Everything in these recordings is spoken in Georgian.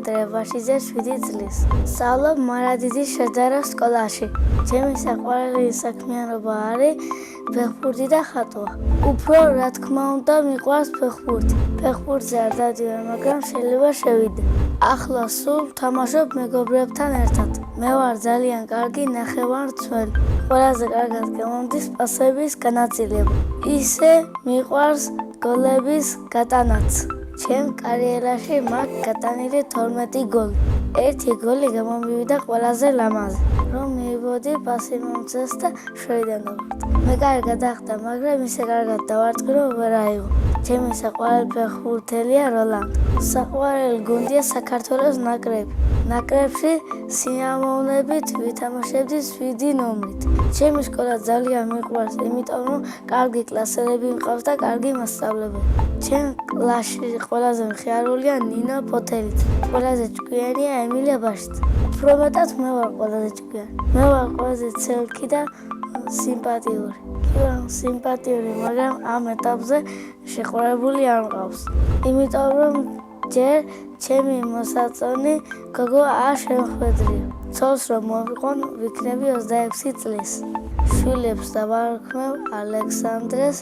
ანდრე ვაშიძე 7 წლის. სწავლობ მარადიძის შედარებ სკოლაში. ჩემი საყვარელი საქმიანობა არის ფეხბურთი და ხატვა. უფრო რა თქმა უნდა მიყვარს ფეხბურთი. ფეხბურთზე არ დავდივარ, მაგრამ შეიძლება შევიდე. ახლა სულ ვთამაშობ მეგობრებთან ერთად. მე ვარ ძალიან კარგი ნახევარმცველი. ყველაზე კარგად გამომდის პასების განაწილება. ისე მიყვარს გოლების გატანაც. ჩემ კარიერაში მაქვს გატანილი 12 გოლი. ერთი გოლი გამომივიდა ყველაზე ლამაზე, რომ მივიბოდი პასი მომწეს და შევიდა. მე კარგად ახდა, მაგრამ ისე კარგად დავარტყი, რომ ვერ აიღო. ჩემი საყვარელი ფეხბურთელია როლანდ. საყვარელი გუნდია საქართველოს ნაკრები. ნაკრებში სიამოვნებით ვითამაშებდი 7 ნომრით. ჩემი სკოლა ძალიან მიყვარს, იმიტომ რომ კარგი კლასელები მყავს და კარგი მასწავლებელი. ჩემ კლასში ყველაზე მხიარულია ნინო ფოთელიც. ყველაზე ჭკვიანია ემილია ბაშიძე. უფრო მეტად მე ვარ ყველაზე ჭკვიანი. მე ვარ ყველაზე ცელქი და სიმპათიური. კი ვარ სიმპათიური, მაგრამ ამ ეტაპზე შეყვარებული არ მყავს. იმიტომ რომ ჯერ ჩემი მოსაწონი გოგო არ შემხვედრია. ცოლს რომ მოვიყვან, ვიქნები 26 წლის. შვილებს დავარქმევ ალექსანდრეს,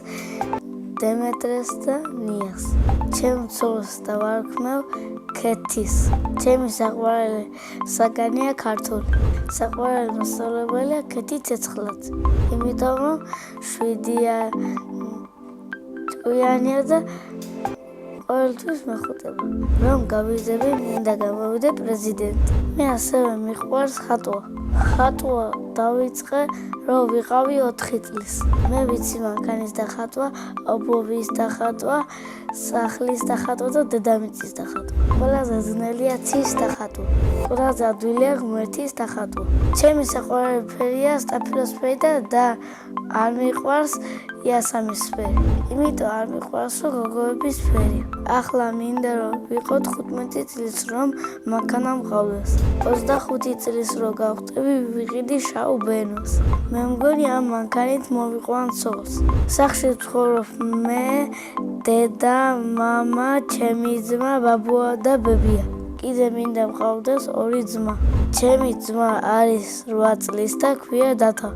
დემეტრეს და ნიას. ჩემ ცოლს დავარქმევ ქეთის. ჩემი საყვარელი საგანია ქართული. საყვარელი მასწავლებელია ქეთი ცეცხლაძე. იმიტომ რომ 7-ია, ჭკვიანია და ყოველთვის მეხუტება. რომ გავიზრდები, მინდა გამოვიდე პრეზიდენტი. მე ასევე მიყვარს ხატვა. ხატვა დავიწყე, რომ ვიყავი 4 წლის. მე ვიცი მანქანის დახატვა, ობობის დახატვა, სახლის დახატვა და დედამიწის დახატვა. ყველაზე ძნელია ცის დახატვა. ყველაზე ადვილია ღმერთის დახატვა. ჩემი საყვარელი ფერია სტაფილოსფერი და არ მიყვარს იასამის ფერი. იმიტომ არ მიყვარს გოგოების ფერი. ახლა მინდა რომ ვიყოთ 15 წლის რომ მანქანა მყავდეს. 25 წლის რომ გავხტები ვიყიდი შავ ბენოს. მე მგონი ამ მანქანით მოვიყვან ცოლს. სახლში ვცხოვრობ მე, დედა, მამა, ჩემი ძმა, ბაბუა და ბებია. კიდე მინდა მყავდეს 2 ძმა. ჩემი ძმა არის 8 წლის და ქვია დათა.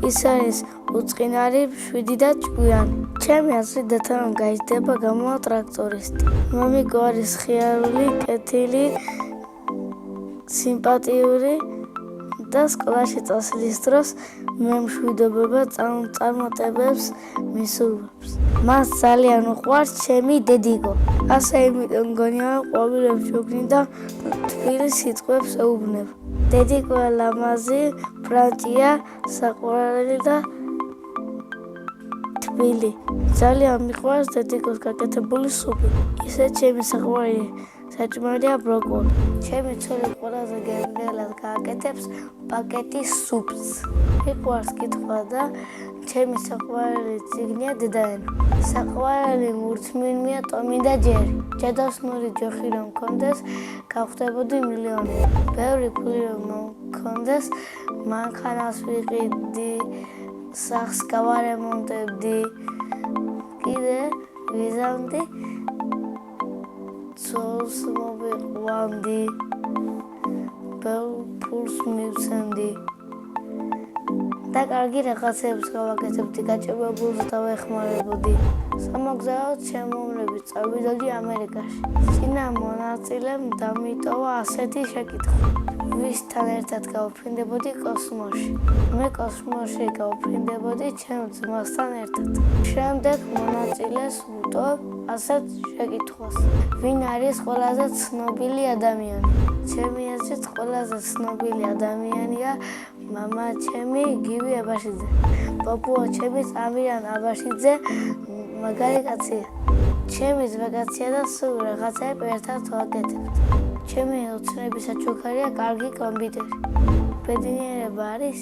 ის არის უწყინარი, 7 და ჭკვიანი. ჩემი აზრით დათა რომ გაიზრდება გამოვა ტრაქტორისტი. მამიკო არის ხიარული, კეთილი, სიმპათიური და სკოლაში წასვლის დროს მე მშვიდობება წარმატებებს მისურვებს. მას ძალიან უყვარს ჩემი დედიკო. ასე იმიტომ მგონია ყვავილებს ჯოგნი და თბილ სიტყვებს ეუბნება. დედიკო ლამაზი, ფრანტია, საყვარელი და თბილი. ძალიან მიყვარს დედიკოს გაკეთებული სუპი. ისე ჩემი საყვარელი საჭმელია ბროკოლი. ჩემი ცოლი ყველაზე გემრიელად გააკეთებს პაკეტის სუპს. მიყვარს კითხვა და ჩემი საყვარელი წიგნია დედაენა. საყვარელი მურცმენია ტომი და ჯერი. ჯადოსნური ჯოხი რომ მქონდეს, გავხდებოდი მილიონერი. ბევრი ფული რომ მქონდეს, მანქანას ვიყიდი, სახლს გავარემონტებდი, კიდე ვიზამდი, ცოლს მოვიყვანდი, ბევრ ფულს მივცემდი და კარგი რაღაცებს გავაკეთებდი, გაჭირვებულს დავეხმარებოდი. სამოგზაუროდ შემოვლებით წავიდოდი ამერიკაში. წინა მონაწილემ დამიტოვა ასეთი შეკითხვა. ვისთან ერთად გავფრინდებოდი კოსმოსში? მე კოსმოსში გავფრინდებოდი ჩემ ძმასთან ერთად. შემდეგ მონაწილეს ვუტოვებ ასეთ შეკითხვას. ვინ არის ყველაზე ცნობილი ადამიანი? ჩემი აზრით ყველაზე ცნობილი ადამიანია მამა ჩემი გივი აბაშიძე. პაპუა ჩემი წამირან აბაშიძე მაგარი კაცია. ჩემი ზვეგაცია და სულ რაღაცები ერთად ვაკეთებთ. ჩემი ოცნების საჩუქარია კარგი კომპიუტერი. ბედნიერება არის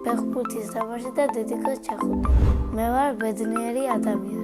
ფეხბურთის თამაში და დედიკოს ჩახუტი. მე ვარ ბედნიერი ადამიანი.